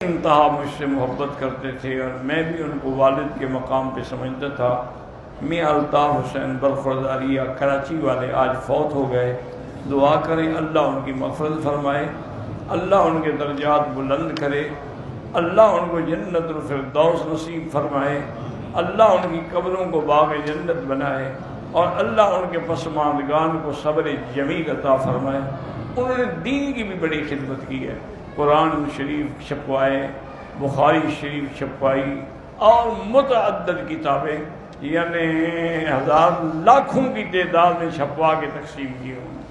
انتہا مجھ سے محبت کرتے تھے اور میں بھی ان کو والد کے مقام پہ سمجھتا تھا۔ میاں الطاف حسین برخورداریہ کراچی والے آج فوت ہو گئے۔ دعا کریں اللہ ان کی مغفرت فرمائے، اللہ ان کے درجات بلند کرے، اللہ ان کو جنت الفردوس نصیب فرمائے، اللہ ان کی قبروں کو باغ جنت بنائے اور اللہ ان کے پسماندگان کو صبر جمیل عطا فرمائے۔ انہوں نے دین کی بھی بڑی خدمت کی ہے، قرآن شریف چھپوائے، بخاری شریف چھپوائی اور متعدد کتابیں، یعنی ہزار لاکھوں کی تعداد میں چھپوا کے تقسیم کی انہوں نے۔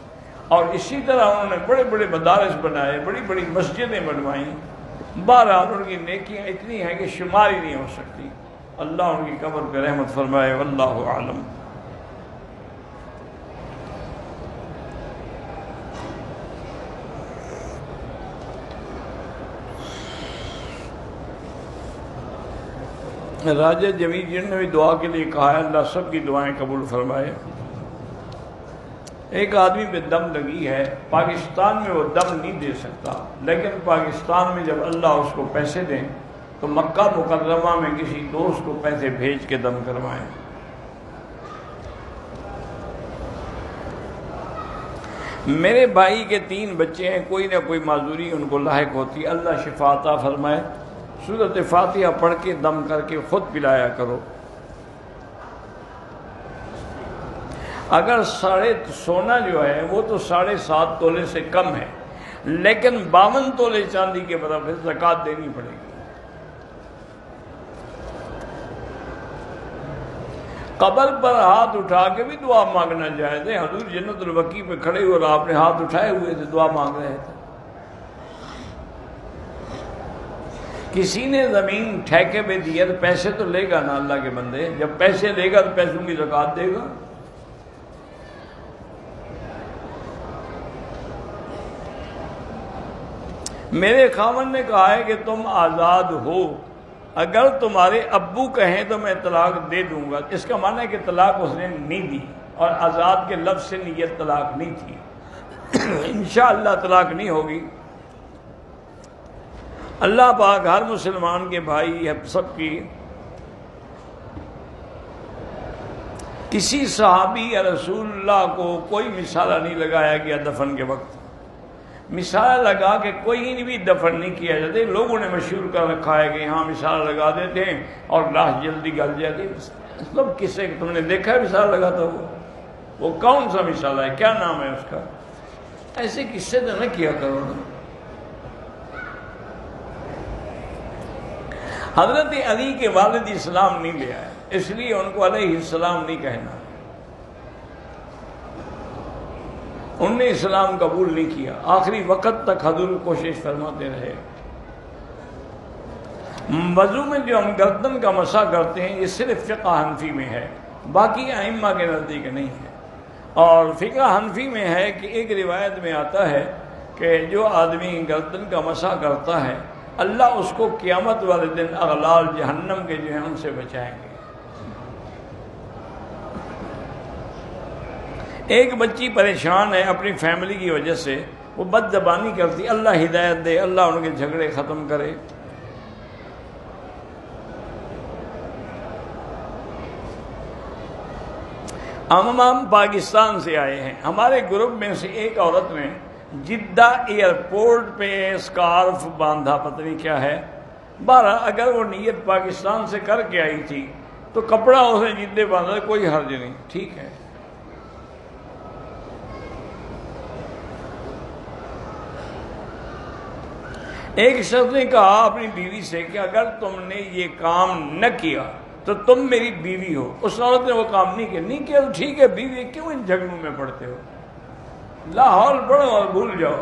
اور اسی طرح انہوں نے بڑے بڑے مدارس بنائے، بڑی بڑی مسجدیں بنوائیں۔ بہرحال ان کی نیکیاں اتنی ہیں کہ شمار ہی نہیں ہو سکتی۔ اللہ ان کی قبر پہ رحمت فرمائے، واللہ اعلم۔ راجہ جمیل جن نے بھی دعا کے لیے کہا ہے، اللہ سب کی دعائیں قبول فرمائے۔ ایک آدمی پہ دم لگی ہے، پاکستان میں وہ دم نہیں دے سکتا، لیکن پاکستان میں جب اللہ اس کو پیسے دیں تو مکہ مکرمہ میں کسی دوست کو پیسے بھیج کے دم کروائیں۔ میرے بھائی کے 3 بچے ہیں، کوئی نہ کوئی معذوری ان کو لاحق ہوتی ہے، اللہ شفا عطا فرمائے۔ سورۃ فاتحہ پڑھ کے دم کر کے خود پلایا کرو۔ اگر سونا جو ہے وہ تو 7.5 تولے سے کم ہے، لیکن 52 تولے چاندی کے برابر زکوٰۃ دینی پڑے گی۔ قبر پر ہاتھ اٹھا کے بھی دعا مانگنا جائز ہے۔ حضور جنت البقیع پہ کھڑے ہوئے اور آپ نے ہاتھ اٹھائے ہوئے تھے، دعا مانگ رہے تھے۔ کسی نے زمین ٹھیکے پہ دی ہے تو پیسے تو لے گا نا اللہ کے بندے، جب پیسے لے گا تو پیسوں کی زکوٰۃ دے گا۔ میرے خاوند نے کہا ہے کہ تم آزاد ہو، اگر تمہارے ابو کہیں تو میں طلاق دے دوں گا۔ اس کا معنی ہے کہ طلاق اس نے نہیں دی، اور آزاد کے لفظ سے نیت طلاق نہیں تھی۔ انشاءاللہ طلاق نہیں ہوگی۔ اللہ پاک ہر مسلمان کے بھائی سب کی۔ کسی صحابی یا رسول اللہ کو کوئی مثالہ نہیں لگایا گیا دفن کے وقت، مثالہ لگا کے کوئی بھی دفن نہیں کیا جاتا۔ لوگوں نے مشہور کر رکھا ہے کہ یہاں مثالہ لگا دیتے ہیں اور لاش جلدی گل جاتی۔ سب کسے تم نے دیکھا ہے مثالہ لگاتا وہ کون سا مثالہ ہے، کیا نام ہے اس کا؟ ایسے قصے تو نہ کیا کرو نا۔ حضرت علی کے والد اسلام نہیں لے آئے، اس لیے ان کو علیہ السلام نہیں کہنا۔ انہوں نے اسلام قبول نہیں کیا، آخری وقت تک حضور کوشش فرماتے رہے۔ وضو میں جو ہم گردن کا مسح کرتے ہیں یہ صرف فقہ حنفی میں ہے، باقی ائمہ کے نزدیک نہیں ہے۔ اور فقہ حنفی میں ہے کہ ایک روایت میں آتا ہے کہ جو آدمی گردن کا مسح کرتا ہے اللہ اس کو قیامت والے دن اغلال جہنم کے جو ہیں ان سے بچائیں گے۔ ایک بچی پریشان ہے اپنی فیملی کی وجہ سے، وہ بد زبانی کرتی، اللہ ہدایت دے، اللہ ان کے جھگڑے ختم کرے۔ ہم پاکستان سے آئے ہیں، ہمارے گروپ میں سے ایک عورت نے جدہ ایئرپورٹ پہ اسکارف باندھا، پتہ نہیں کیا ہے۔ بارہ اگر وہ نیت پاکستان سے کر کے آئی تھی تو کپڑا اسے جدے باندھا، کوئی حرج نہیں، ٹھیک ہے۔ ایک شخص نے کہا اپنی بیوی سے کہ اگر تم نے یہ کام نہ کیا تو تم میری بیوی ہو۔ اس عورت نے وہ کام نہیں کیا تو ٹھیک ہے، بیوی، کیوں ان جھگڑوں میں پڑتے ہو؟ لاہور پڑھو اور بھول جاؤ۔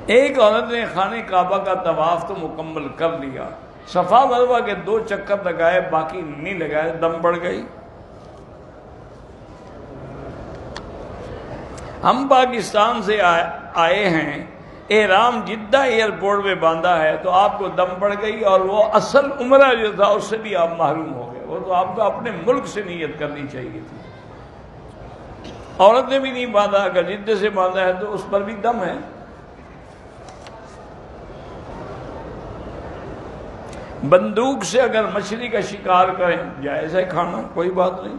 ایک عورت نے خانہ کعبہ کا طواف تو مکمل کر لیا، صفا مروا کے 2 چکر لگائے، باقی نہیں لگائے، دم بڑھ گئی۔ ہم پاکستان سے آئے ہیں، احرام جدہ ایئرپورٹ پہ باندھا ہے تو آپ کو دم پڑ گئی، اور وہ اصل عمرہ جو تھا اس سے بھی آپ محروم ہو گئے۔ وہ تو آپ کو اپنے ملک سے نیت کرنی چاہیے تھی۔ عورت نے بھی نہیں باندھا، اگر جدے سے باندھا ہے تو اس پر بھی دم ہے۔ بندوق سے اگر مچھلی کا شکار کریں جائز ہے کھانا، کوئی بات نہیں۔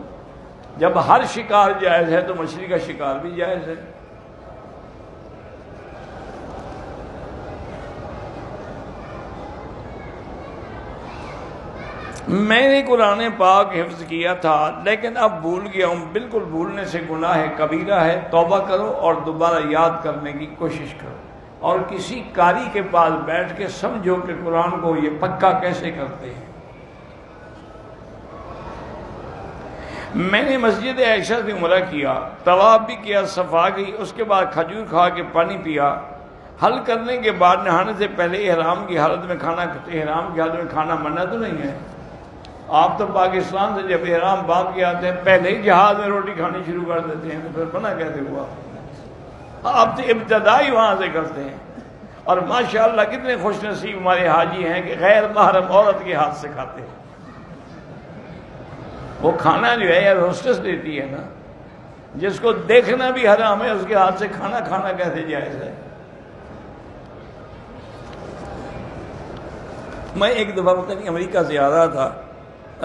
جب ہر شکار جائز ہے تو مچھلی کا شکار بھی جائز ہے۔ میں نے قرآن پاک حفظ کیا تھا لیکن اب بھول گیا ہوں۔ بالکل بھولنے سے گناہ کبیرہ ہے، توبہ کرو اور دوبارہ یاد کرنے کی کوشش کرو، اور کسی قاری کے پاس بیٹھ کے سمجھو کہ قرآن کو یہ پکا کیسے کرتے ہیں۔ میں نے مسجد عائشہ سے عمرہ کیا، طواف بھی کیا، صفا کی، اس کے بعد کھجور کھا کے پانی پیا، حل کرنے کے بعد نہانے سے پہلے احرام کی حالت میں کھانا منع تو نہیں ہے؟ آپ تو پاکستان سے جب احرام باندھ کے آتے ہیں پہلے ہی جہاز میں روٹی کھانی شروع کر دیتے ہیں، تو پھر منع کیسے ہوا؟ آپ تو ابتدائی وہاں سے کرتے ہیں۔ اور ماشاءاللہ کتنے خوش نصیب ہمارے حاجی ہیں کہ غیر محرم عورت کے ہاتھ سے کھاتے ہیں۔ وہ کھانا جو ہے یار ہوسٹس دیتی ہے نا، جس کو دیکھنا بھی حرام ہے اس کے ہاتھ سے کھانا کیسے جائز ہے؟ میں ایک دفعہ پتہ نہیں امریکہ سے آ رہا تھا،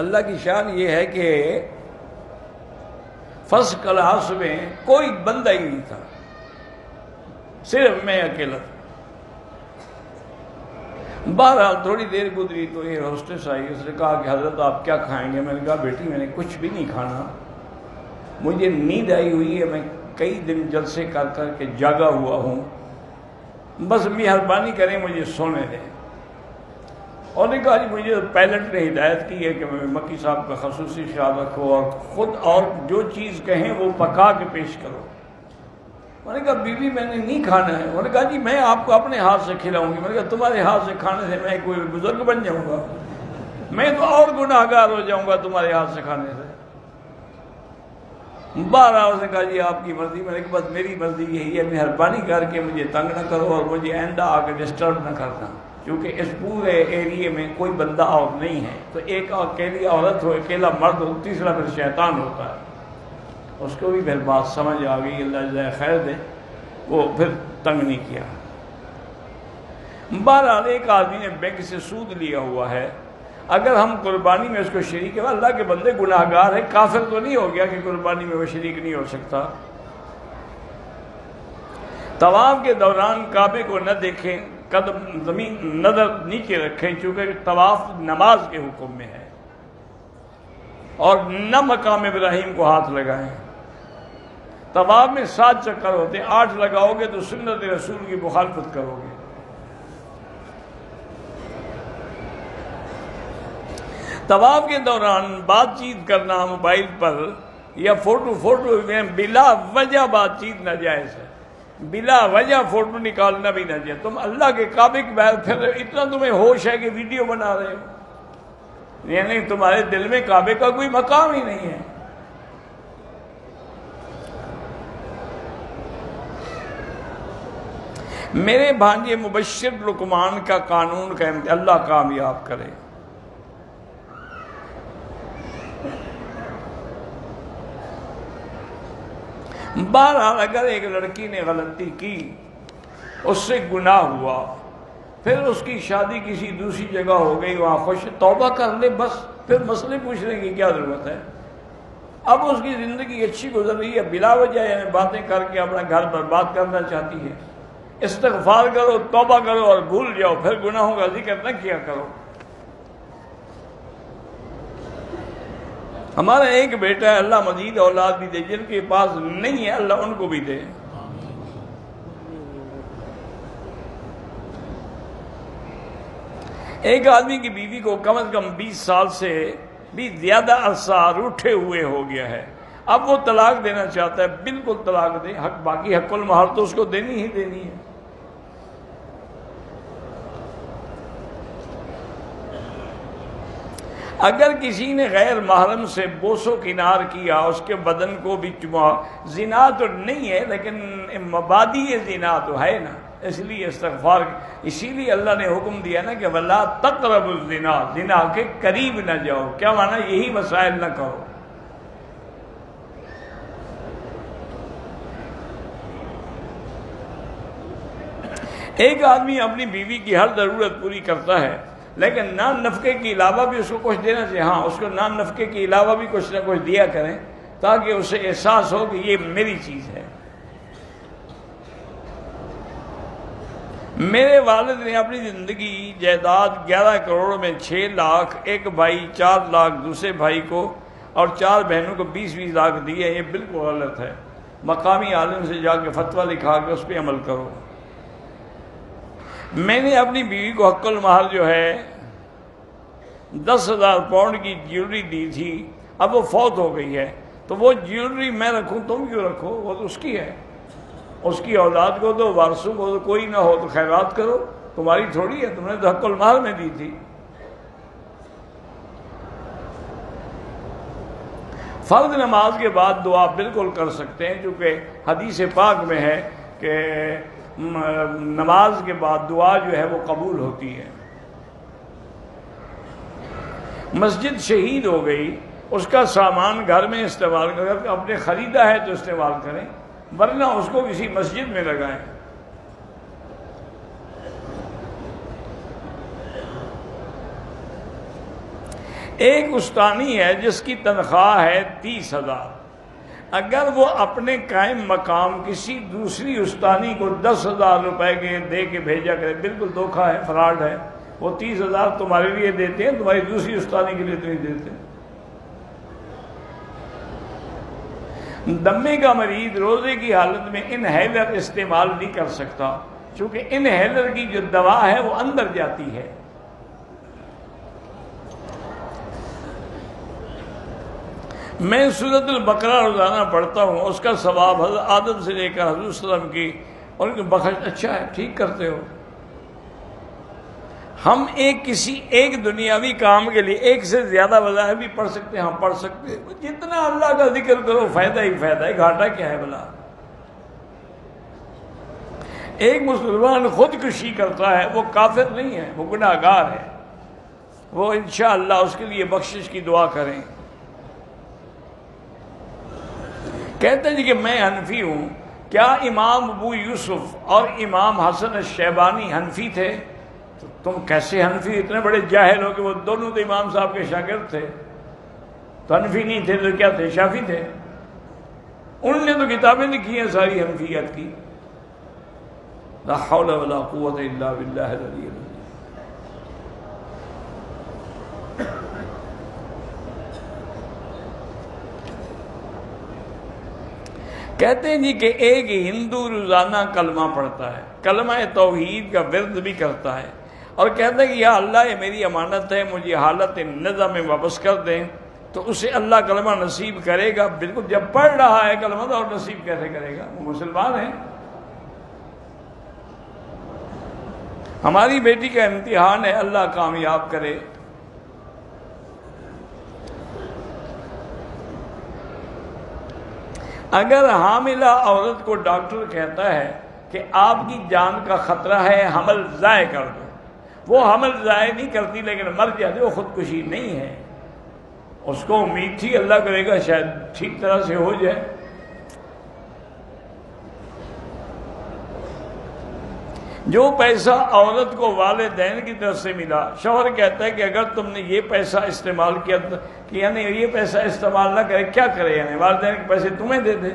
اللہ کی شان یہ ہے کہ فرسٹ کلاس میں کوئی بندہ ہی نہیں تھا، صرف میں اکیلا تھا۔ بہرحال تھوڑی دیر گزری تو یہ ہوسٹس آئی، اس نے کہا کہ حضرت آپ کیا کھائیں گے؟ میں نے کہا بیٹی میں نے کچھ بھی نہیں کھانا، مجھے نیند آئی ہوئی ہے، میں کئی دن جلسے کر کر کے جاگا ہوا ہوں، بس مہربانی کریں مجھے سونے دیں۔ اور نے کہا جی مجھے پائلٹ نے ہدایت کی ہے کہ میں مکی صاحب کا خصوصی خیال رکھو اور خود اور جو چیز کہیں وہ پکا کے پیش کرو۔ میں نے کہا بیوی میں نے نہیں کھانا ہے۔ انہوں نے کہا جی میں آپ کو اپنے ہاتھ سے کھلاؤں گی۔ میں نے کہا تمہارے ہاتھ سے کھانے سے میں کوئی بزرگ بن جاؤں گا؟ میں تو اور گناہگار ہو جاؤں گا تمہارے ہاتھ سے کھانے سے۔ بارہ اس نے کہا جی آپ کی مرضی۔ میں نے کہا بس میری مرضی یہی ہے، مہربانی کر کے مجھے تنگ نہ کرو اور مجھے آئندہ آ کے ڈسٹرب نہ کرنا، کیونکہ اس پورے ایریے میں کوئی بندہ اور نہیں ہے، تو ایک اکیلی عورت ہو، اکیلا مرد ہو، تیسرا پھر شیطان ہوتا ہے۔ اس کو بھی پھر بات سمجھ آ گئی، اللہ جزائے خیر دے، وہ پھر تنگ نہیں کیا۔ بہرحال ایک آدمی نے بینک سے سود لیا ہوا ہے، اگر ہم قربانی میں اس کو شریک ہے، اللہ کے بندے گناہگار ہے، کافر تو نہیں ہو گیا کہ قربانی میں وہ شریک نہیں ہو سکتا۔ طواف کے دوران کعبے کو نہ دیکھیں، قدم زمین نظر نیچے رکھیں، چونکہ طواف نماز کے حکم میں ہے، اور نہ مقام ابراہیم کو ہاتھ لگائیں۔ طواف میں 7 چکر ہوتے ہیں، 8 لگاؤ گے تو سنت رسول کی مخالفت کرو گے۔ طواف کے دوران بات چیت کرنا موبائل پر یا فوٹو میں بلا وجہ بات چیت ناجائز ہے، بلا وجہ فوٹو نکالنا بھی ناجائز۔ تم اللہ کے کعبے کے باہر پھر اتنا تمہیں ہوش ہے کہ ویڈیو بنا رہے ہو، یعنی تمہارے دل میں کعبے کا کوئی مقام ہی نہیں ہے۔ میرے بھانجے مبشر لقمان کا قانون کا اللہ کامیاب کرے۔ بہرحال اگر ایک لڑکی نے غلطی کی، اس سے گناہ ہوا، پھر اس کی شادی کسی دوسری جگہ ہو گئی، وہاں خوش توبہ کر لے، بس پھر مسئلے پوچھنے کی کیا ضرورت ہے؟ اب اس کی زندگی اچھی گزر رہی ہے، بلا وجہ یعنی باتیں کر کے اپنا گھر برباد کرنا چاہتی ہے، استغفار کرو، توبہ کرو اور بھول جاؤ، پھر گناہوں کا ذکر نہ کیا کرو۔ ہمارا ایک بیٹا ہے، اللہ مزید اولاد بھی دے، جن کے پاس نہیں ہے اللہ ان کو بھی دے۔ ایک آدمی کی بیوی کو کم از کم 20 سال سے بھی زیادہ عرصہ روٹھے ہوئے ہو گیا ہے، اب وہ طلاق دینا چاہتا ہے، بالکل طلاق دے، باقی حق المہر تو اس کو دینی ہی دینی ہے۔ اگر کسی نے غیر محرم سے بوس و کنار کیا، اس کے بدن کو بھی چما، زنا تو نہیں ہے لیکن مبادی زنا تو ہے نا، اس لیے استغفار، اسی لیے اللہ نے حکم دیا نا کہ وَلَا تَقْرَبُوا الزِّنَا، زنا کے قریب نہ جاؤ۔ کیا معنی؟ یہی مسائل نہ کرو۔ ایک آدمی اپنی بیوی کی ہر ضرورت پوری کرتا ہے لیکن نان نفقے کے علاوہ بھی اس کو کچھ دینا چاہیے. ہاں اس کو نان نفقے کے علاوہ بھی کچھ نہ کچھ دیا کریں تاکہ اسے احساس ہو کہ یہ میری چیز ہے. میرے والد نے اپنی زندگی جائیداد 11 کروڑ میں 6 لاکھ، ایک بھائی 4 لاکھ دوسرے بھائی کو اور 4 بہنوں کو 20-20 لاکھ دیے. یہ بالکل غلط ہے. مقامی عالم سے جا کے فتویٰ لکھا کے اس پہ عمل کرو. میں نے اپنی بیوی کو حق المہر جو ہے 10,000 پاؤنڈ کی جیولری دی تھی. اب وہ فوت ہو گئی ہے تو وہ جیولری میں رکھوں، تم کیوں رکھو؟ وہ تو اس کی ہے. اس کی اولاد کو دو، وارثوں کو دو، کوئی نہ ہو تو خیرات کرو. تمہاری تھوڑی ہے، تم نے تو حق المہر میں دی تھی. فرض نماز کے بعد دعا بالکل کر سکتے ہیں کیونکہ حدیث پاک میں ہے کہ نماز کے بعد دعا جو ہے وہ قبول ہوتی ہے. مسجد شہید ہو گئی، اس کا سامان گھر میں استعمال کر، اپنے خریدا ہے تو استعمال کریں ورنہ اس کو کسی مسجد میں لگائیں. ایک استانی ہے جس کی تنخواہ ہے 30,000. اگر وہ اپنے قائم مقام کسی دوسری استانی کو 10,000 روپے کے دے کے بھیجا کرے، بالکل دھوکہ ہے، فراڈ ہے. وہ 30,000 تمہارے لیے دیتے ہیں، تمہاری دوسری استانی کے لیے تو نہیں دیتے. دمے کا مریض روزے کی حالت میں انہیلر استعمال نہیں کر سکتا چونکہ انہیلر کی جو دوا ہے وہ اندر جاتی ہے. میں سورۃ البقرہ روزانہ پڑھتا ہوں، اس کا ثواب حضرت آدم سے لے کر حضور صلی اللہ علیہ وسلم کی اور ان کی بخش. اچھا ہے، ٹھیک کرتے ہو. ہم کسی ایک دنیاوی کام کے لیے ایک سے زیادہ وظائف بھی پڑھ سکتے ہیں. ہم پڑھ سکتے ہیں. جتنا اللہ کا ذکر کرو فائدہ ہی فائدہ ہے، گھاٹا کیا ہے بلا. ایک مسلمان خودکشی کرتا ہے وہ کافر نہیں ہے، وہ گناہ گار ہے. وہ انشاءاللہ اس کے لیے بخشش کی دعا کریں. کہتے ہیں جی کہ میں حنفی ہوں. کیا امام ابو یوسف اور امام حسن الشیبانی حنفی تھے؟ تو تم کیسے حنفی؟ اتنے بڑے جاہل ہو کہ وہ دونوں تو امام صاحب کے شاگرد تھے. تو حنفی نہیں تھے تو کیا تھے؟ شافعی تھے. انہوں نے تو کتابیں لکھی ہیں ساری حنفیت کی. لا حول ولا قوت الا باللہ العلی العظیم. کہتے ہیں جی کہ ایک ہندو روزانہ کلمہ پڑھتا ہے، کلمہ توحید کا ورد بھی کرتا ہے اور کہتا ہے کہ یا اللہ یہ میری امانت ہے، مجھے حالت نظم میں واپس کر دیں. تو اسے اللہ کلمہ نصیب کرے گا. بالکل، جب پڑھ رہا ہے کلمہ تو اور نصیب کیسے کرے گا؟ وہ مسلمان ہے. ہماری بیٹی کا امتحان ہے، اللہ کامیاب کرے. اگر حاملہ عورت کو ڈاکٹر کہتا ہے کہ آپ کی جان کا خطرہ ہے، حمل ضائع کر دو، وہ حمل ضائع نہیں کرتی لیکن مر جاتی، وہ خودکشی نہیں ہے. اس کو امید تھی اللہ کرے گا شاید ٹھیک طرح سے ہو جائے. جو پیسہ عورت کو والدین کی طرف سے ملا، شوہر کہتا ہے کہ اگر تم نے یہ پیسہ استعمال کیا کہ یعنی یہ پیسہ استعمال نہ کرے، کیا کرے؟ یعنی والدین کے پیسے تمہیں دے دے.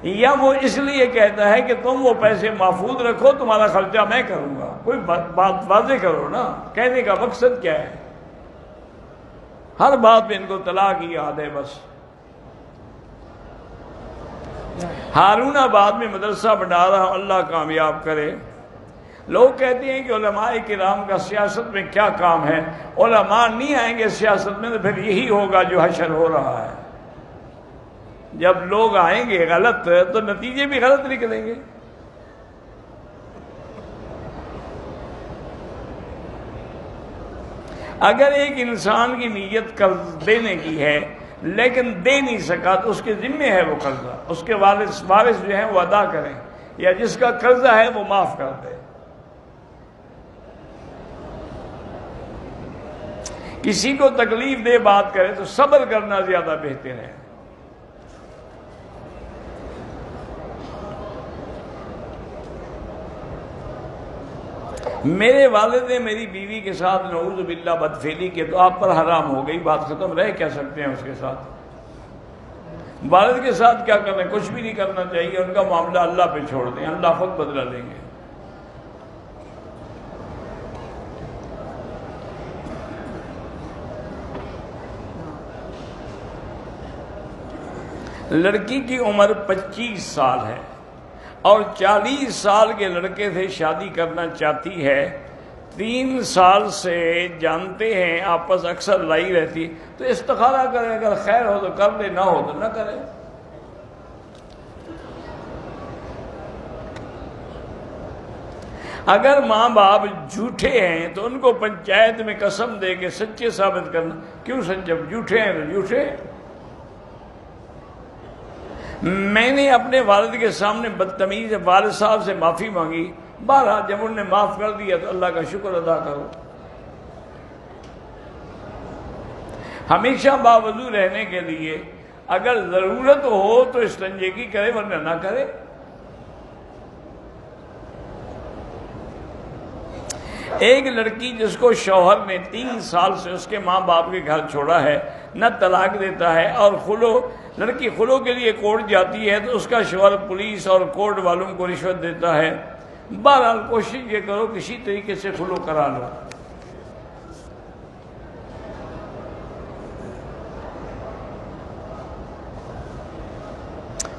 یا وہ اس لیے کہتا ہے کہ تم وہ پیسے محفوظ رکھو، تمہارا خرچہ میں کروں گا. کوئی بات واضح کرو نا. کہنے کا مقصد کیا ہے؟ ہر بات میں ان کو طلاق کی یاد ہے بس. ہارون آباد میں مدرسہ بنا رہا ہوں، اللہ کامیاب کرے. لوگ کہتے ہیں کہ علماء کرام کا سیاست میں کیا کام ہے؟ علماء نہیں آئیں گے سیاست میں تو پھر یہی ہوگا جو حشر ہو رہا ہے. جب لوگ آئیں گے غلط تو نتیجے بھی غلط نکلیں گے. اگر ایک انسان کی نیت قرض دینے کی ہے لیکن دے نہیں سکا تو اس کے ذمے ہے وہ قرضہ، اس کے وارث جو ہیں وہ ادا کریں، یا جس کا قرضہ ہے وہ معاف کر دے. کسی کو تکلیف دے بات کرے تو صبر کرنا زیادہ بہتر ہے. میرے والد نے میری بیوی کے ساتھ نعوذ باللہ بدفعلی کی تو آپ پر حرام ہو گئی، بات ختم، رہ کیا سکتے ہیں اس کے ساتھ؟ والد کے ساتھ کیا کرنا ہے؟ کچھ بھی نہیں کرنا چاہیے، ان کا معاملہ اللہ پہ چھوڑ دیں، اللہ خود بدلہ لیں گے۔ لڑکی کی عمر 25 سال ہے اور 40 سال کے لڑکے سے شادی کرنا چاہتی ہے، 3 سال سے جانتے ہیں، آپس اکثر لڑائی رہتی، تو استخارہ کرے، اگر خیر ہو تو کر لے، نہ ہو تو نہ کرے۔ اگر ماں باپ جھوٹے ہیں تو ان کو پنچایت میں قسم دے کے سچے ثابت کرنا، کیوں سچے؟ جھوٹے ہیں تو جھوٹے۔ میں نے اپنے والد کے سامنے بدتمیز والد صاحب سے معافی مانگی، بہرحال جب انہوں نے معاف کر دیا تو اللہ کا شکر ادا کرو۔ ہمیشہ باوضو رہنے کے لیے اگر ضرورت ہو تو استنجیگی کرے، ورنہ نہ کرے۔ ایک لڑکی جس کو شوہر نے 3 سال سے اس کے ماں باپ کے گھر چھوڑا ہے، نہ طلاق دیتا ہے، اور لڑکی خلو کے لیے کورٹ جاتی ہے تو اس کا شوہر پولیس اور کورٹ والوں کو رشوت دیتا ہے، بہرحال کوشش یہ کرو کسی طریقے سے خلو کرا لو۔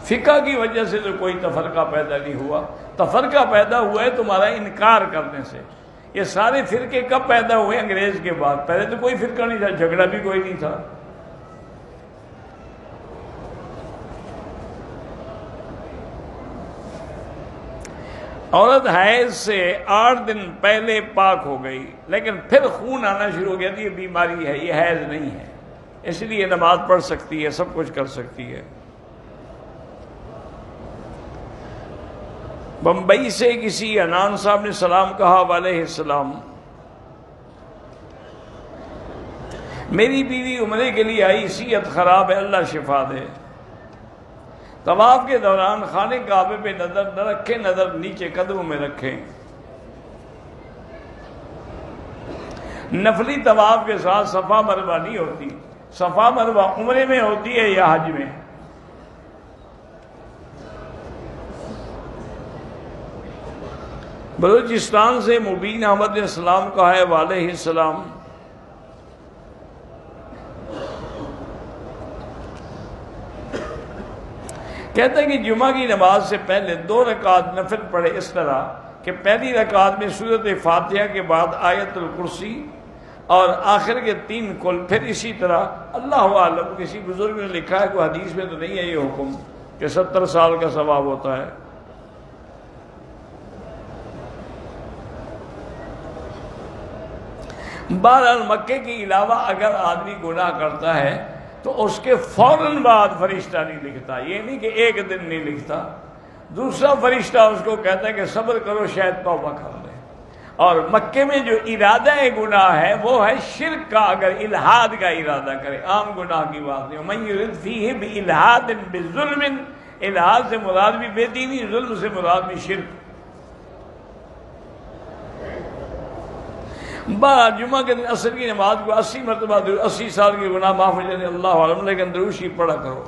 فقہ کی وجہ سے تو کوئی تفرقہ پیدا نہیں ہوا، تفرقہ پیدا ہوا ہے تمہارا انکار کرنے سے۔ یہ سارے فرقے کب پیدا ہوئے؟ انگریز کے بعد۔ پہلے تو کوئی فرقہ نہیں تھا، جھگڑا بھی کوئی نہیں تھا۔ عورت حیض سے 8 دن پہلے پاک ہو گئی لیکن پھر خون آنا شروع ہو گیا تو یہ بیماری ہے، یہ حیض نہیں ہے، اس لیے نماز پڑھ سکتی ہے، سب کچھ کر سکتی ہے۔ بمبئی سے کسی انان صاحب نے سلام کہا، وعلیہ السلام، میری بیوی عمرے کے لیے آئی، صحت خراب ہے، اللہ شفا دے۔ طواف کے دوران خانے کعبے پہ نظر نہ رکھیں، نظر نیچے قدموں میں رکھیں۔ نفلی طواف کے ساتھ صفا مروہ نہیں ہوتی، صفا مروہ عمرے میں ہوتی ہے یا حج میں؟ بلوچستان سے مبین احمد نے سلام کہا ہے، وعلیہ السلام، کہتے ہیں کہ جمعہ کی نماز سے پہلے 2 رکعت نفل پڑھے، اس طرح کہ پہلی رکعت میں سورۃ فاتحہ کے بعد آیت الکرسی اور آخر کے 3 کل، پھر اسی طرح اللہ عالم، کسی بزرگ نے لکھا ہے، کوئی حدیث میں تو نہیں ہے یہ حکم کہ 70 سال کا ثواب ہوتا ہے۔ بہرحال مکے کے علاوہ اگر آدمی گناہ کرتا ہے تو اس کے فوراً بعد فرشتہ نہیں لکھتا، یہ نہیں کہ ایک دن نہیں لکھتا، دوسرا فرشتہ اس کو کہتا ہے کہ صبر کرو شاید توبہ کر لے۔ اور مکے میں جو ارادہ گناہ ہے وہ ہے شرک کا، اگر الحاد کا ارادہ کرے، عام گناہ کی بات نہیں۔ من یرد فیہ بالحاد بظلم، الحاد سے مراد بھی بے دینی، ظلم سے مراد بھی شرک۔ بعد جمعہ کے دن عصر کی نماز کو 80 مرتبہ 80 سال کے گناہ معاف ہو جاتے، اللہ عالم، لیکن درود شریف پڑھا کرو۔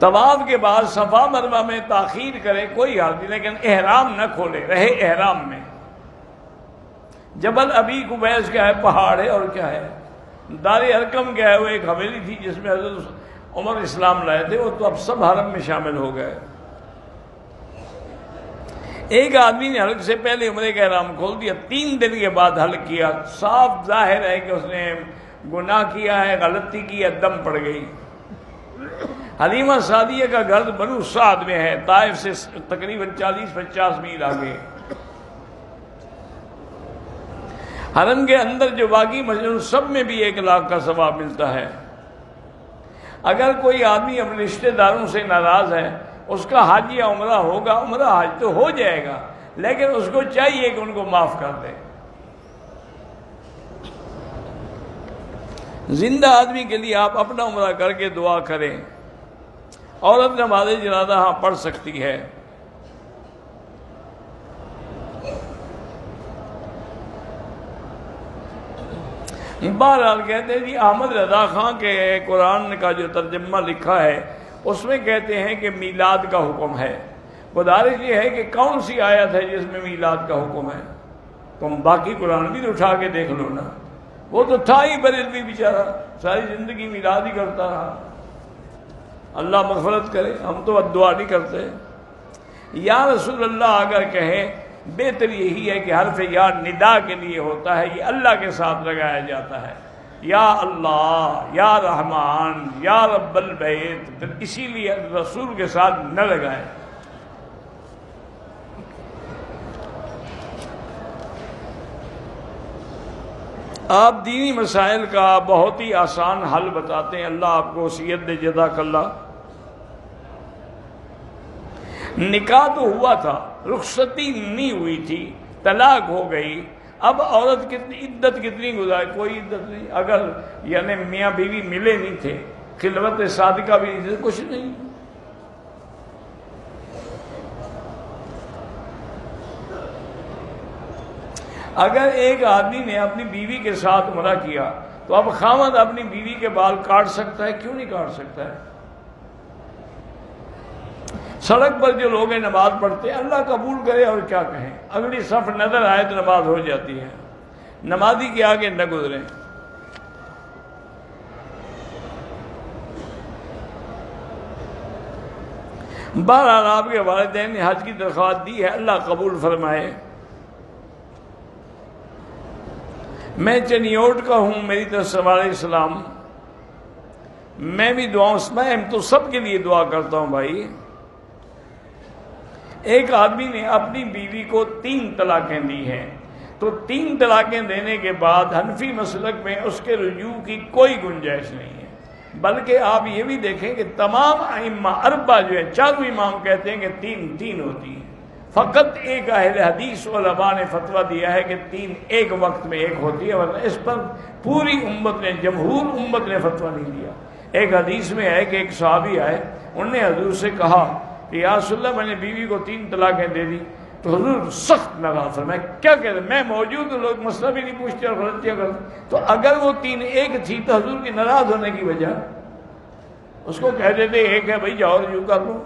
طواف کے بعد صفا مروہ میں تاخیر کرے کوئی حال نہیں، لیکن احرام نہ کھولے، رہے احرام میں۔ جبل ابی قبیس کیا ہے؟ پہاڑ ہے، اور کیا ہے؟ دار ارقم کیا ہے؟ وہ ایک حویلی تھی جس میں حضرت عمر اسلام لائے تھے، وہ تو اب سب حرم میں شامل ہو گئے۔ ایک آدمی نے حلق سے پہلے عمرے کا احرام کھول دیا، 3 دن کے بعد حلق کیا، صاف ظاہر ہے کہ اس نے گناہ کیا ہے، غلطی کی ہے، دم پڑ گئی۔ حلیمہ سعدیہ کا گھر بنو سعد میں ہے، طائف سے تقریباً 40-50 میل آگے۔ حرم کے اندر جو باقی مسجد سب میں بھی 1 لاکھ کا ثواب ملتا ہے۔ اگر کوئی آدمی اپنے رشتہ داروں سے ناراض ہے، اس کا حج یا عمرہ ہوگا، عمرہ حج تو ہو جائے گا، لیکن اس کو چاہیے کہ ان کو معاف کر دے۔ زندہ آدمی کے لیے آپ اپنا عمرہ کر کے دعا کریں۔ عورت نماز جنازہ ہاں پڑھ سکتی ہے۔ بہرحال کہتے ہیں جی احمد رضا خان کے قرآن کا جو ترجمہ لکھا ہے اس میں کہتے ہیں کہ میلاد کا حکم ہے۔ گزارش یہ ہے کہ کون سی آیت ہے جس میں میلاد کا حکم ہے؟ تم باقی قرآن بھی تو اٹھا کے دیکھ لو نا، وہ تو تھا ہی بریلوی بیچارہ، ساری زندگی میلاد ہی کرتا رہا۔ اللہ مغفرت کرے، ہم تو دعا نہیں کرتے۔ یا رسول اللہ اگر کہیں، بہتر یہی ہے کہ حرف یا ندا کے لیے ہوتا ہے، یہ اللہ کے ساتھ لگایا جاتا ہے، یا اللہ، یا رحمان، یا رب البیت، پھر اسی لیے رسول کے ساتھ نہ لگائے۔ آپ دینی مسائل کا بہت ہی آسان حل بتاتے ہیں، اللہ آپ کو وصیت دے، جزاک اللہ۔ نکاح تو ہوا تھا، رخصتی نہیں ہوئی تھی، طلاق ہو گئی، اب عورت کتنی عدت کتنی گزارے؟ کوئی عدت نہیں۔ اگر یعنی میاں بیوی ملے نہیں تھے، خلوت صادقہ بھی نہیں تھے، کچھ نہیں۔ اگر ایک آدمی نے اپنی بیوی کے ساتھ عمرہ کیا تو اب خاوند اپنی بیوی کے بال کاٹ سکتا ہے؟ کیوں نہیں کاٹ سکتا ہے؟ سڑک پر جو لوگ نماز پڑھتے ہیں، اللہ قبول کرے اور کیا کہیں، اگلی صف نظر آئے تو نماز ہو جاتی ہے، نمازی کے آگے نہ گزریں۔ بہرحال آپ کے والدین نے حج کی درخواست دی ہے، اللہ قبول فرمائے۔ میں چنیوٹ کا ہوں، میری طرف سے علیہ السلام، میں بھی دعاؤں، میں تو سب کے لیے دعا کرتا ہوں بھائی۔ ایک آدمی نے اپنی بیوی کو 3 طلاقیں دی ہیں، تو 3 طلاقیں دینے کے بعد حنفی مسلک میں اس کے رجوع کی کوئی گنجائش نہیں ہے، بلکہ آپ یہ بھی دیکھیں کہ تمام ائمہ اربعہ جو ہے، چاروں امام کہتے ہیں کہ 3 ہوتی ہیں، فقط ایک اہل حدیث علماء نے فتویٰ دیا ہے کہ 3 ایک وقت میں ایک ہوتی ہے، ورنہ اس پر پوری امت نے، جمہور امت نے فتویٰ نہیں دیا۔ ایک حدیث میں ہے کہ ایک صحابی آئے، انہوں نے حضور سے کہا کہ یا رسول اللہ میں نے بیوی کو 3 طلاقیں دے دی، تو حضور سخت ناراض فرمایا، کیا کہہ رہے، میں موجود ہوں، لوگ مسئلہ بھی نہیں پوچھتے اور غلطیاں کرتے، تو اگر وہ 3 ایک تھی تو حضور کی ناراض ہونے کی وجہ، اس کو کہہ دیتے ایک ہے بھائی جاؤ رجوع کر لو،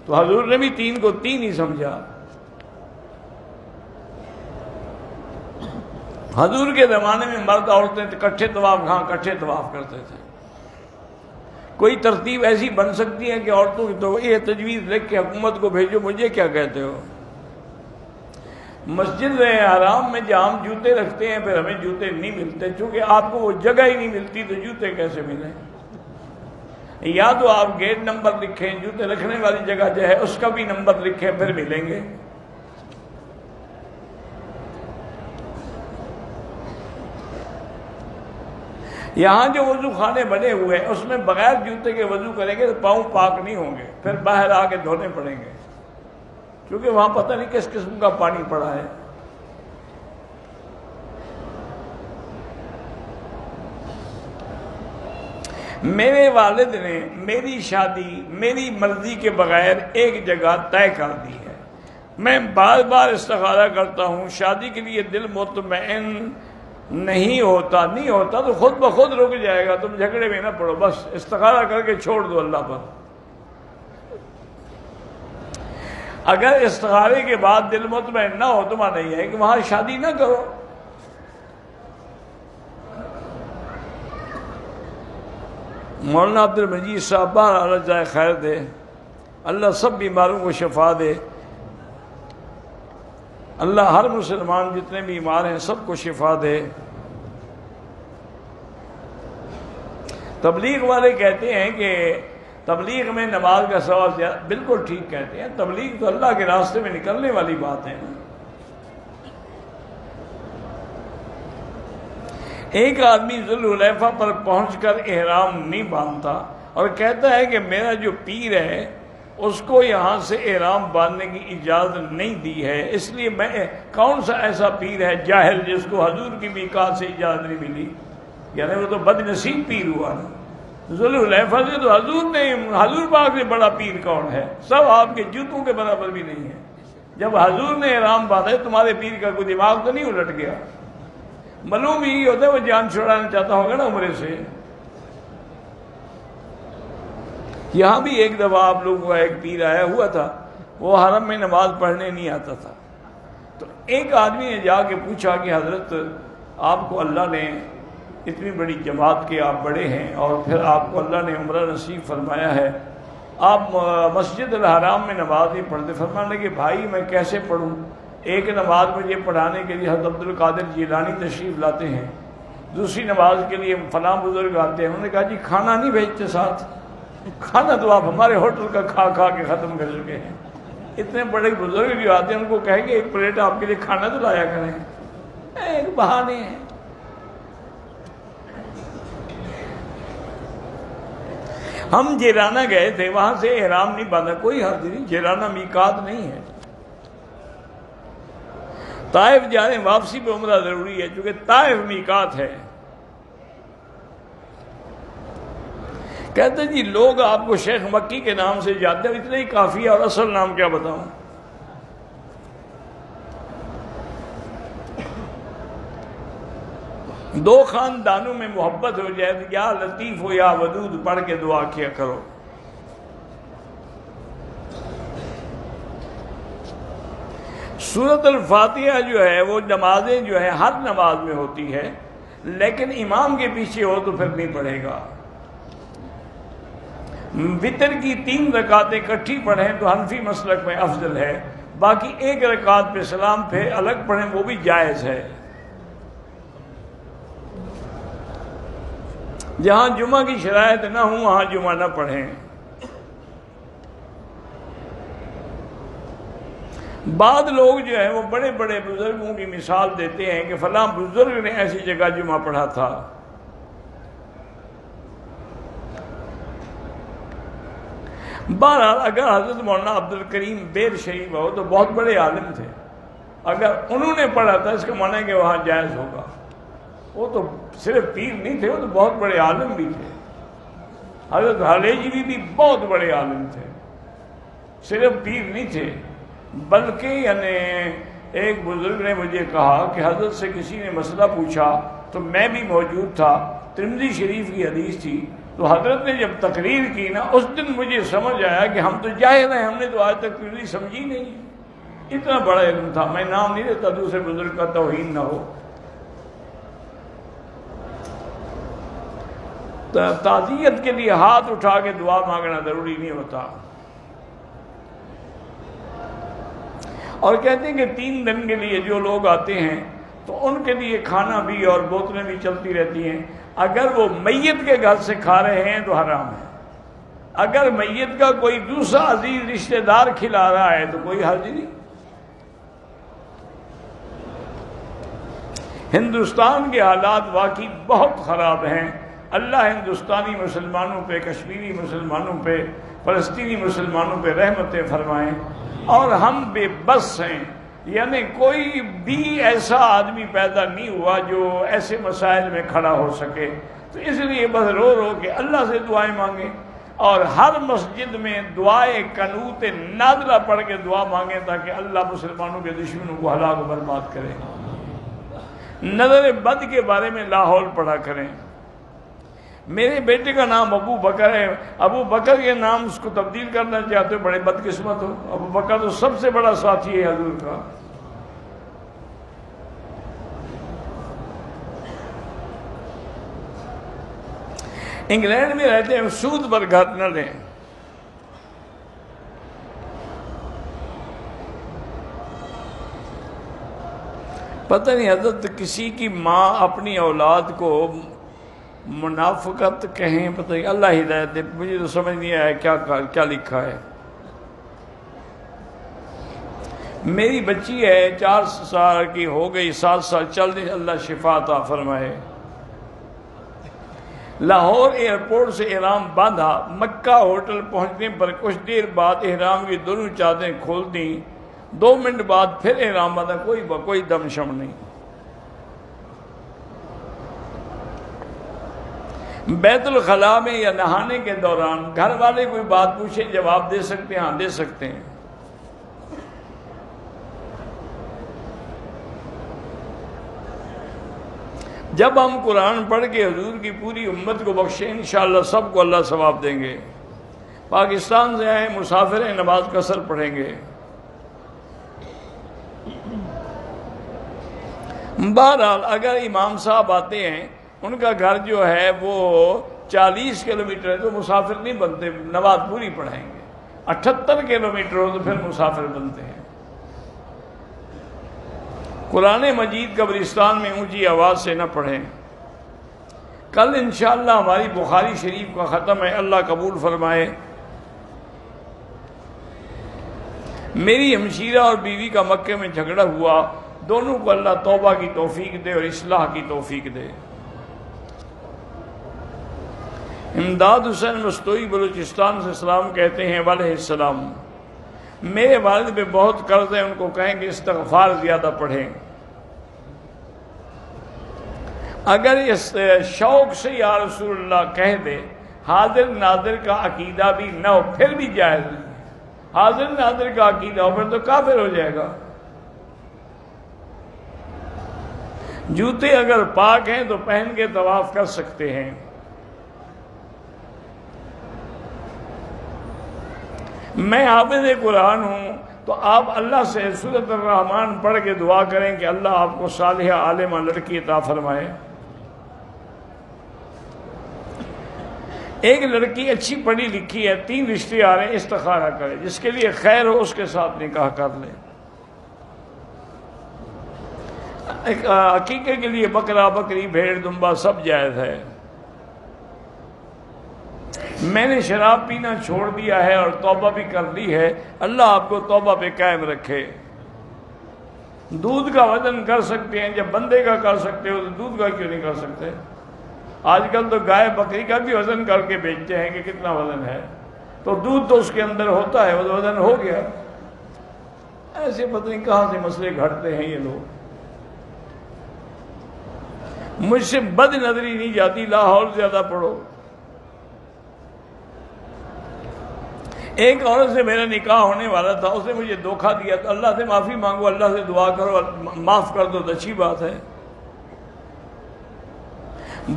تو حضور نے بھی 3 کو 3 ہی سمجھا۔ حضور کے زمانے میں مرد عورتیں اکٹھے طواف، ہاں اکٹھے طواف کرتے تھے۔ کوئی ترتیب ایسی بن سکتی ہے کہ عورتوں کی تو یہ تجویز لکھ کے حکومت کو بھیجو، مجھے کیا کہتے ہو؟ مسجد حرام میں جہاں ہم جوتے رکھتے ہیں، پھر ہمیں جوتے نہیں ملتے، چونکہ آپ کو وہ جگہ ہی نہیں ملتی تو جوتے کیسے ملیں؟ یا تو آپ گیٹ نمبر لکھیں، جوتے رکھنے والی جگہ جو ہے اس کا بھی نمبر لکھیں، پھر ملیں گے۔ یہاں جو وضو خانے بنے ہوئے ہیں اس میں بغیر جوتے کے وضو کریں گے تو پاؤں پاک نہیں ہوں گے، پھر باہر آ کے دھونے پڑیں گے، کیونکہ وہاں پتہ نہیں کس قسم کا پانی پڑا ہے۔ میرے والد نے میری شادی میری مرضی کے بغیر ایک جگہ طے کر دی ہے، میں بار بار استخارہ کرتا ہوں، شادی کے لیے دل مطمئن نہیں ہوتا تو خود بخود رک جائے گا، تم جھگڑے میں نہ پڑو، بس استخارہ کر کے چھوڑ دو اللہ پر۔ اگر استخارے کے بعد دل مطمئن نہ ہو تو مانا یہ ہے کہ وہاں شادی نہ کرو۔ مولانا عبد المجید صاحب اللہ جائے خیر دے، اللہ سب بیماروں کو شفا دے، اللہ ہر مسلمان جتنے بیمار ہیں سب کو شفا دے۔ تبلیغ والے کہتے ہیں کہ تبلیغ میں نماز کا ثواب زیادہ، بالکل ٹھیک کہتے ہیں، تبلیغ تو اللہ کے راستے میں نکلنے والی بات ہے نا۔ ایک آدمی ذوالحلیفہ پر پہنچ کر احرام نہیں باندھتا اور کہتا ہے کہ میرا جو پیر ہے اس کو یہاں سے احرام باندھنے کی اجازت نہیں دی ہے، اس لیے میں، کون سا ایسا پیر ہے جاہل جس کو حضور کی میقات سے اجازت نہیں ملی؟ یعنی وہ تو بد نصیب پیر ہوا نا۔ ذوالحلیفہ سے تو حضور نے، حضور پاک سے بڑا پیر کون ہے؟ سب آپ کے جوتوں کے برابر بھی نہیں ہے۔ جب حضور نے احرام باندھا تمہارے پیر کا کوئی دماغ تو نہیں الٹ گیا؟ معلوم ہی ہوتا ہے وہ جان چھڑانا چاہتا ہوگا نا عمرے سے. یہاں بھی ایک دفعہ آپ لوگوں کا ایک پیر آیا ہوا تھا، وہ حرم میں نماز پڑھنے نہیں آتا تھا. تو ایک آدمی نے جا کے پوچھا کہ حضرت آپ کو اللہ نے اتنی بڑی جماعت کے آپ بڑے ہیں اور پھر آپ کو اللہ نے عمرہ نصیب فرمایا ہے، آپ مسجد الحرام میں نماز نہیں پڑھتے. فرمانے کہ بھائی میں کیسے پڑھوں؟ ایک نماز مجھے پڑھانے کے لیے حضرت عبد القادر جیلانی تشریف لاتے ہیں، دوسری نماز کے لیے فلاں بزرگ آتے ہیں. انہوں نے کہا جی کھانا نہیں بھیجتے ساتھ؟ کھانا تو آپ ہمارے ہوٹل کا کھا کھا کے ختم کر چکے ہیں. اتنے بڑے بزرگ جو آتے ہیں ان کو کہیں گے ایک پلیٹ آپ کے لیے کھانا تو لایا کریں. ایک بہانے ہیں. ہم جیرانہ گئے تھے، وہاں سے احرام نہیں باندھا، کوئی حرج نہیں، جیرانہ میقات نہیں ہے. طائف جانے واپسی پہ عمرہ ضروری ہے چونکہ طائف میقات ہے. کہتے جی لوگ آپ کو شیخ مکی کے نام سے جاتے ہیں، اتنا ہی کافی ہے، اور اصل نام کیا بتاؤں؟ دو خاندانوں میں محبت ہو جائے تو یا لطیف ہو یا ودود پڑھ کے دعا کیا کرو. سورۃ الفاتحہ جو ہے وہ نمازیں جو ہے ہر نماز میں ہوتی ہے، لیکن امام کے پیچھے ہو تو پھر نہیں پڑھے گا. وتر کی 3 رکعتیں اکٹھی پڑھیں تو حنفی مسلک میں افضل ہے، باقی ایک رکعت پہ سلام پھر الگ پڑھیں وہ بھی جائز ہے. جہاں جمعہ کی شرائط نہ ہوں وہاں جمعہ نہ پڑھیں. بعض لوگ جو ہیں وہ بڑے بڑے بزرگوں کی مثال دیتے ہیں کہ فلاں بزرگ نے ایسی جگہ جمعہ پڑھا تھا. بہرحال اگر حضرت مولانا عبد الکریم بیر شریف ہو تو بہت بڑے عالم تھے، اگر انہوں نے پڑھا تھا اس کا معنی ہے کہ وہاں جائز ہوگا. وہ تو صرف پیر نہیں تھے، وہ تو بہت بڑے عالم بھی تھے. حضرت حلیجوی بھی بہت بڑے عالم تھے، صرف پیر نہیں تھے. بلکہ یعنی ایک بزرگ نے مجھے کہا کہ حضرت سے کسی نے مسئلہ پوچھا تو میں بھی موجود تھا، ترمذی شریف کی حدیث تھی، تو حضرت نے جب تقریر کی نا اس دن مجھے سمجھ آیا کہ ہم تو جاہل ہیں، ہم نے تو آج تک ترمذی سمجھی نہیں. اتنا بڑا علم تھا. میں نام نہیں لیتا دوسرے بزرگ کا توہین نہ ہو. تعزیت کے لیے ہاتھ اٹھا کے دعا مانگنا ضروری نہیں ہوتا. اور کہتے ہیں کہ 3 دن کے لیے جو لوگ آتے ہیں تو ان کے لیے کھانا بھی اور بوتلیں بھی چلتی رہتی ہیں. اگر وہ میت کے گھر سے کھا رہے ہیں تو حرام ہے. اگر میت کا کوئی دوسرا عزیز رشتہ دار کھلا رہا ہے تو کوئی حرج نہیں. ہندوستان کے حالات واقعی بہت خراب ہیں. اللہ ہندوستانی مسلمانوں پہ، کشمیری مسلمانوں پہ، فلسطینی مسلمانوں پہ رحمتیں فرمائیں. اور ہم بے بس ہیں، یعنی کوئی بھی ایسا آدمی پیدا نہیں ہوا جو ایسے مسائل میں کھڑا ہو سکے. تو اس لیے بس رو رو کے اللہ سے دعائیں مانگیں، اور ہر مسجد میں دعائے قنوت نازلہ پڑھ کے دعا مانگیں تاکہ اللہ مسلمانوں کے دشمنوں کو ہلاک و برباد کرے. نظر بد کے بارے میں لاحول پڑھا کریں. میرے بیٹے کا نام ابو بکر ہے، ابو بکر کے نام اس کو تبدیل کرنا چاہتے ہو، بڑے بدقسمت ہو. ابو بکر تو سب سے بڑا ساتھی ہے حضور کا. انگلینڈ میں رہتے ہیں، سود پر گھر نہ لیں. پتہ نہیں حضرت کسی کی ماں اپنی اولاد کو منافقت کہیں، پتہ نہیں، اللہ ہدایت دے. مجھے تو سمجھ نہیں آیا کیا لکھا ہے. میری بچی ہے 4 سال کی، ہو گئی 7 سال چل رہی، اللہ شفا عطا فرمائے. لاہور ایئرپورٹ سے احرام باندھا، مکہ ہوٹل پہنچنے پر کچھ دیر بعد احرام کی دونوں چادریں کھول دیں، 2 منٹ بعد پھر احرام باندھا، کوئی دم شم نہیں. بیت الخلاء میں یا نہانے کے دوران گھر والے کوئی بات پوچھے جواب دے سکتے ہیں؟ ہاں دے سکتے ہیں. جب ہم قرآن پڑھ کے حضور کی پوری امت کو بخشیں انشاءاللہ سب کو اللہ ثواب دیں گے۔ پاکستان سے آئے مسافر ہیں، نماز قصر پڑھیں گے۔ بہرحال اگر امام صاحب آتے ہیں، ان کا گھر جو ہے وہ 40 کلومیٹر ہے تو مسافر نہیں بنتے، نماز پوری پڑھیں گے۔ 78 کلومیٹر ہو تو پھر مسافر بنتے ہیں۔ قرآن مجید قبرستان میں اونچی آواز سے نہ پڑھیں۔ کل انشاءاللہ ہماری بخاری شریف کا ختم ہے، اللہ قبول فرمائے۔ میری ہمشیرہ اور بیوی کا مکے میں جھگڑا ہوا، دونوں کو اللہ توبہ کی توفیق دے اور اصلاح کی توفیق دے۔ امداد حسین مستوئی بلوچستان سے سلام کہتے ہیں، وعلیہ السلام۔ میرے والد پہ بہت قرض ہے، ان کو کہیں کہ استغفار زیادہ پڑھیں۔ اگر اس شوق سے یا رسول اللہ کہہ دے، حاضر ناظر کا عقیدہ بھی نہ ہو پھر بھی جائز نہیں۔ حاضر ناظر کا عقیدہ ہو پھر تو کافر ہو جائے گا۔ جوتے اگر پاک ہیں تو پہن کے طواف کر سکتے ہیں۔ میں حافظ قرآن ہوں تو آپ اللہ سے سورۃ الرحمن پڑھ کے دعا کریں کہ اللہ آپ کو صالحہ عالمہ لڑکی عطا فرمائے۔ ایک لڑکی اچھی پڑھی لکھی ہے، 3 رشتے آ رہے ہیں، استخارہ کرے، جس کے لیے خیر ہو اس کے ساتھ نکاح کر لے۔ عقیقے کے لیے بکرا بکری بھیڑ دمبا سب جائز ہے۔ میں نے شراب پینا چھوڑ دیا ہے اور توبہ بھی کر لی ہے، اللہ آپ کو توبہ پہ قائم رکھے۔ دودھ کا وزن کر سکتے ہیں، جب بندے کا کر سکتے ہو تو دودھ کا کیوں نہیں کر سکتے؟ آج کل تو گائے بکری کا بھی وزن کر کے بیچتے ہیں کہ کتنا وزن ہے، تو دودھ تو اس کے اندر ہوتا ہے، وہ وزن ہو گیا۔ ایسے پتہ نہیں کہاں سے مسئلے گھڑتے ہیں یہ لوگ۔ مجھ سے بد نظری نہیں جاتی، لاہور زیادہ پڑھو۔ ایک عورت سے میرا نکاح ہونے والا تھا، اس نے مجھے دھوکہ دیا، تو اللہ سے معافی مانگو، اللہ سے دعا کرو، معاف کر دو تو اچھی بات ہے۔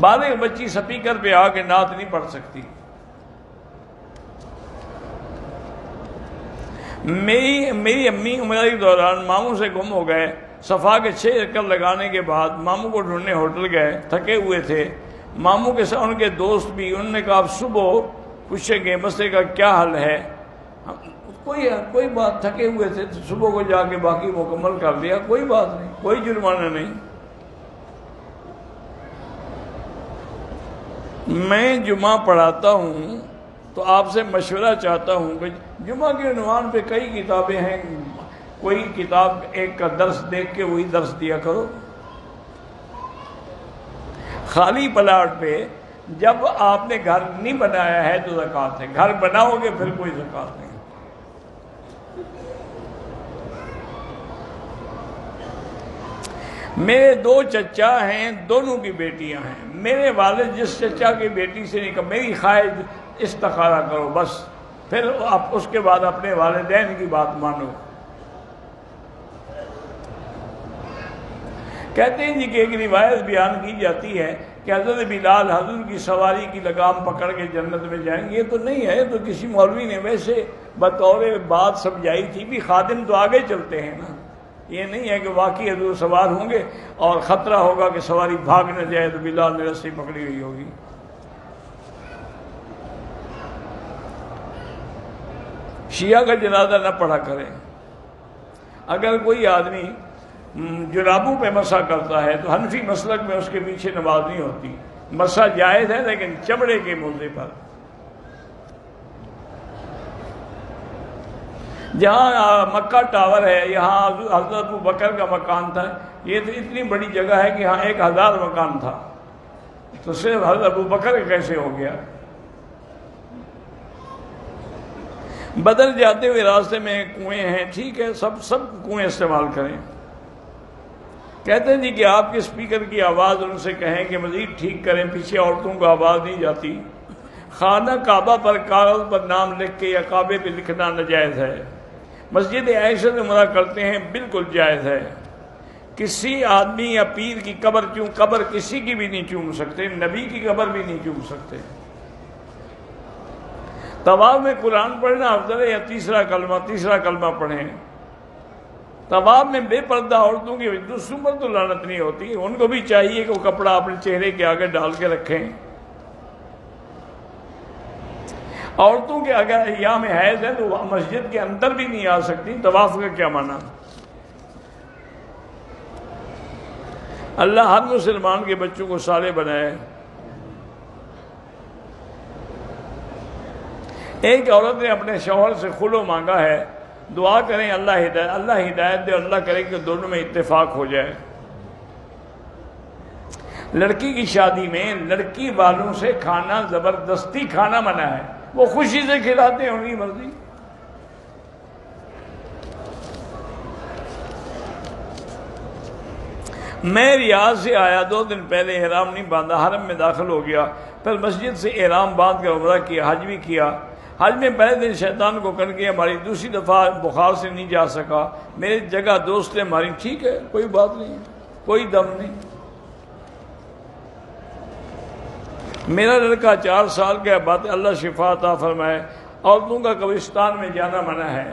بالغ بچی سپیکر پہ آ کے نعت نہیں پڑھ سکتی۔ میری امی عمرہ کے دوران ماموں سے گم ہو گئے، صفا کے 6 چکر لگانے کے بعد ماموں کو ڈھونڈنے ہوٹل گئے، تھکے ہوئے تھے۔ ماموں کے ساتھ ان کے دوست بھی، انہوں نے کہا آپ صبح پوچھیں گے مسئلے کا کیا حل ہے۔ کوئی بات، تھکے ہوئے تھے تو صبح کو جا کے باقی مکمل کر لیا، کوئی بات نہیں، کوئی جرمانہ نہیں۔ میں جمعہ پڑھاتا ہوں تو آپ سے مشورہ چاہتا ہوں کہ جمعہ کے عنوان پہ کئی کتابیں ہیں، کوئی کتاب ایک کا درس دیکھ کے وہی درس دیا کرو۔ خالی پلاٹ پہ جب آپ نے گھر نہیں بنایا ہے تو زکوٰۃ ہے، گھر بناؤ گے پھر کوئی زکوٰۃ نہیں۔ میرے 2 چچا ہیں، دونوں کی بیٹیاں ہیں۔ میرے والد جس چچا کی بیٹی سے نکاح، میری خواہش استخارہ کرو بس، پھر آپ اس کے بعد اپنے والدین کی بات مانو۔ کہتے ہیں جی کہ ایک روایت بیان کی جاتی ہے کہ حضرت بلال حضور کی سواری کی لگام پکڑ کے جنت میں جائیں گے، یہ تو نہیں ہے، تو کسی مولوی نے ویسے بطور بات سمجھائی تھی بھی، خادم تو آگے چلتے ہیں نا، یہ نہیں ہے کہ واقعی حضور سوار ہوں گے اور خطرہ ہوگا کہ سواری بھاگ نہ جائے تو بلال نے رسی پکڑی ہوئی ہوگی۔ شیعہ کا جنازہ نہ پڑھا کریں۔ اگر کوئی آدمی جرابوں پہ مسح کرتا ہے تو حنفی مسلک میں اس کے پیچھے نماز نہیں ہوتی، مسح جائز ہے لیکن چمڑے کے موزے پر۔ جہاں مکہ ٹاور ہے، یہاں حضرت ابوبکر کا مکان تھا، یہ تو اتنی بڑی جگہ ہے کہ یہاں 1000 مکان تھا، تو صرف حضرت ابوبکر کیسے ہو گیا؟ بدر جاتے ہوئے راستے میں کنویں ہیں، ٹھیک ہے، سب کنویں استعمال کریں۔ کہتے ہیں جی کہ آپ کے اسپیکر کی آواز ان سے کہیں کہ مزید ٹھیک کریں، پیچھے عورتوں کو آواز نہیں جاتی۔ خانہ کعبہ پر کاغذ پر نام لکھ کے یا کعبے پہ لکھنا ناجائز ہے۔ مسجد عائشہ سے عمرہ کرتے ہیں، بالکل جائز ہے۔ کسی آدمی یا پیر کی قبر قبر کسی کی بھی نہیں چوم سکتے، نبی کی قبر بھی نہیں چوم سکتے۔ طواف میں قرآن پڑھنا افضل ہے یا تیسرا کلمہ پڑھیں؟ طواف میں بے پردہ عورتوں کی دوسروں پر تو لعنت نہیں ہوتی، ان کو بھی چاہیے کہ وہ کپڑا اپنے چہرے کے آگے ڈال کے رکھیں۔ عورتوں کے اگر ایام حیض ہے تو وہ مسجد کے اندر بھی نہیں آ سکتی، طواف کا کیا معنی؟ اللہ ہر مسلمان کے بچوں کو صالح بنائے۔ ایک عورت نے اپنے شوہر سے خلو مانگا ہے، دعا کریں اللہ ہدایت دے، اللہ کرے کہ دونوں میں اتفاق ہو جائے۔ لڑکی کی شادی میں لڑکی والوں سے کھانا زبردستی کھانا منع ہے، وہ خوشی سے کھلاتے ہیں، ان کی مرضی۔ میں ریاض سے آیا، 2 دن پہلے احرام نہیں باندھا، حرم میں داخل ہو گیا، پھر مسجد سے احرام باندھ کر عمرہ کیا، حج بھی کیا۔ حج میں پہلے دن شیطان کو کر کے ہماری دوسری دفعہ بخار سے نہیں جا سکا، میری جگہ دوست نے ہماری، ٹھیک ہے کوئی بات نہیں، کوئی دم نہیں۔ میرا لڑکا 4 سال کا بات، اللہ شفا عطا فرمائے، عورتوں کا قبرستان میں جانا منع ہے۔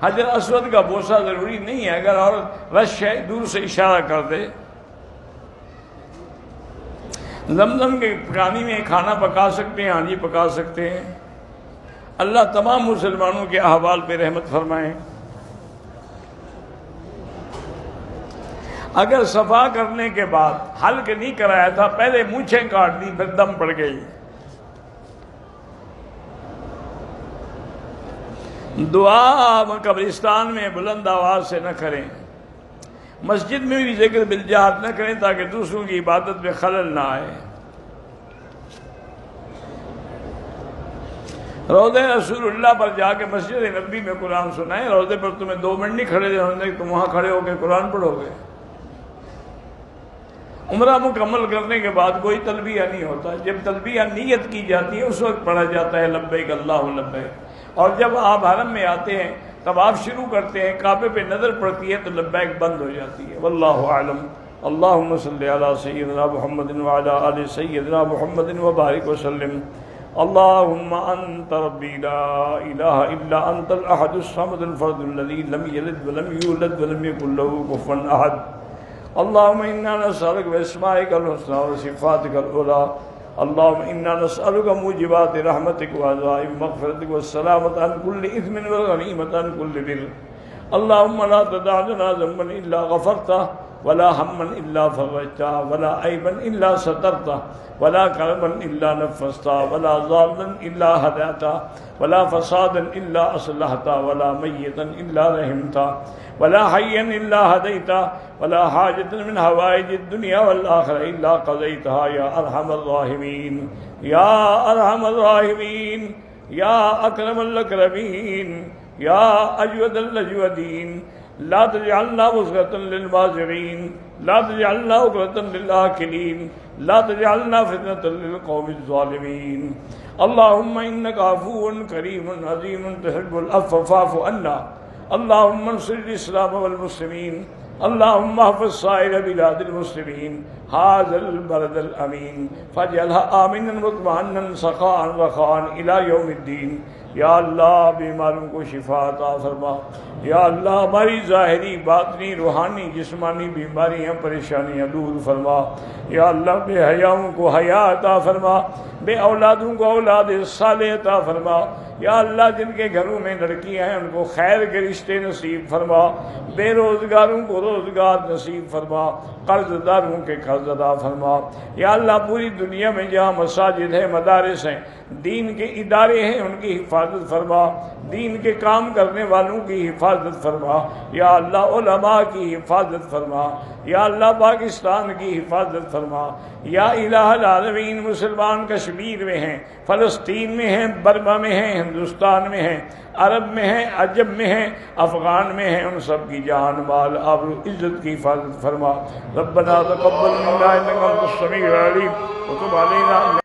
حجر اسود کا بوسہ ضروری نہیں ہے، اگر عورت رش ہے دور سے اشارہ کر دے۔ زمزم کے پانی میں کھانا پکا سکتے ہیں، ہاں جی پکا سکتے ہیں۔ اللہ تمام مسلمانوں کے احوال پہ رحمت فرمائے۔ اگر صفا کرنے کے بعد حلق نہیں کرایا تھا، پہلے مونچھیں کاٹ دی پھر دم پڑ گئی، دعا قبرستان میں بلند آواز سے نہ کریں، مسجد میں بھی ذکر بالجہر نہ کریں تاکہ دوسروں کی عبادت میں خلل نہ آئے۔ روضہ رسول اللہ پر جا کے مسجد نبی میں قرآن سنائیں، روضے پر تمہیں 2 منٹ نہیں کھڑے ہونے، تم وہاں کھڑے ہو کے قرآن پڑھو گے۔ عمرہ مکمل کرنے کے بعد کوئی تلبیہ نہیں ہوتا، جب تلبیہ نیت کی جاتی ہے اس وقت پڑھا جاتا ہے لبیک اللہم لبیک، اور جب آپ حرم میں آتے ہیں تب آپ شروع کرتے ہیں، کعبے پہ نظر پڑتی ہے تو لبیک بند ہو جاتی ہے۔ واللہ اعلم۔ اللہم صلی علی سیدنا محمد وعلی آل سیدنا محمد وبارک وسلم۔ اللهم أنت ربي لا إله إلا أنت الأحد الصمد الفرد الذي لم يلد ولم يولد ولم يكن له كفوا أحد۔ اللهم إنا نسألك بأسمائك الحسنى وصفاتك العلى، اللهم إنا نسألك موجبات رحمتك وعزائم مغفرتك والسلامة عن كل إثم والغنيمة عن كل بر۔ اللهم لا تدع لنا ذنبا إلا غفرته، ولا هما إلا فرجته، ولا عيبا إلا سترته، ولا كربا إلا نفسته، ولا ضالا إلا هداته، ولا فسادا إلا أصلحته، ولا ميتا إلا رحمته، ولا حيا إلا هديته، ولا حاجة من حوائج الدنيا والآخرة إلا قضيتها يا أرحم الراحمين، يا أرحم الراحمين، يا أكرم الأكرمين، يا أجود الأجودين۔ لا تجعلنا وزغة للمازغين، لا تجعلنا عقدة للآكلين، لا تجعلنا فتنة للقوم الظالمين۔ اللهم إنك عفو كريم عظيم تحب العفو فاعف عنا۔ اللهم انصر الإسلام والمسلمين، اللهم احفظ سائر بلاد المسلمين، هذا البلد الأمين فاجعلها آمنا مطمئنا سخاء رخاء إلى يوم الدين۔ یا اللہ بیماروں کو شفا عطا فرما، یا اللہ ہماری ظاہری باطنی روحانی جسمانی بیماریاں پریشانیاں دور فرما، یا اللہ بے حیاؤں کو حیا عطا فرما، بے اولادوں کو اولاد صالح عطا فرما، یا اللہ جن کے گھروں میں لڑکیاں ہیں ان کو خیر کے رشتے نصیب فرما، بے روزگاروں کو روزگار نصیب فرما، قرض داروں کے قرض ادا فرما، یا اللہ پوری دنیا میں جہاں مساجد ہیں، مدارس ہیں، دین کے ادارے ہیں، ان کی حفاظت فرما، دین کے کام کرنے والوں کی حفاظت فرما، یا اللہ علماء کی حفاظت فرما، یا اللہ پاکستان کی حفاظت فرما، یا الہ العالمین مسلمان کشمیر میں ہیں، فلسطین میں ہیں، برما میں ہیں، ہندوستان میں ہیں، عرب میں ہیں، عجم میں ہیں، افغان میں ہیں، ان سب کی جان مال آبرو عزت کی حفاظت فرما۔ ربنا تقبل منا انک انت السمیع العلیم وتب علینا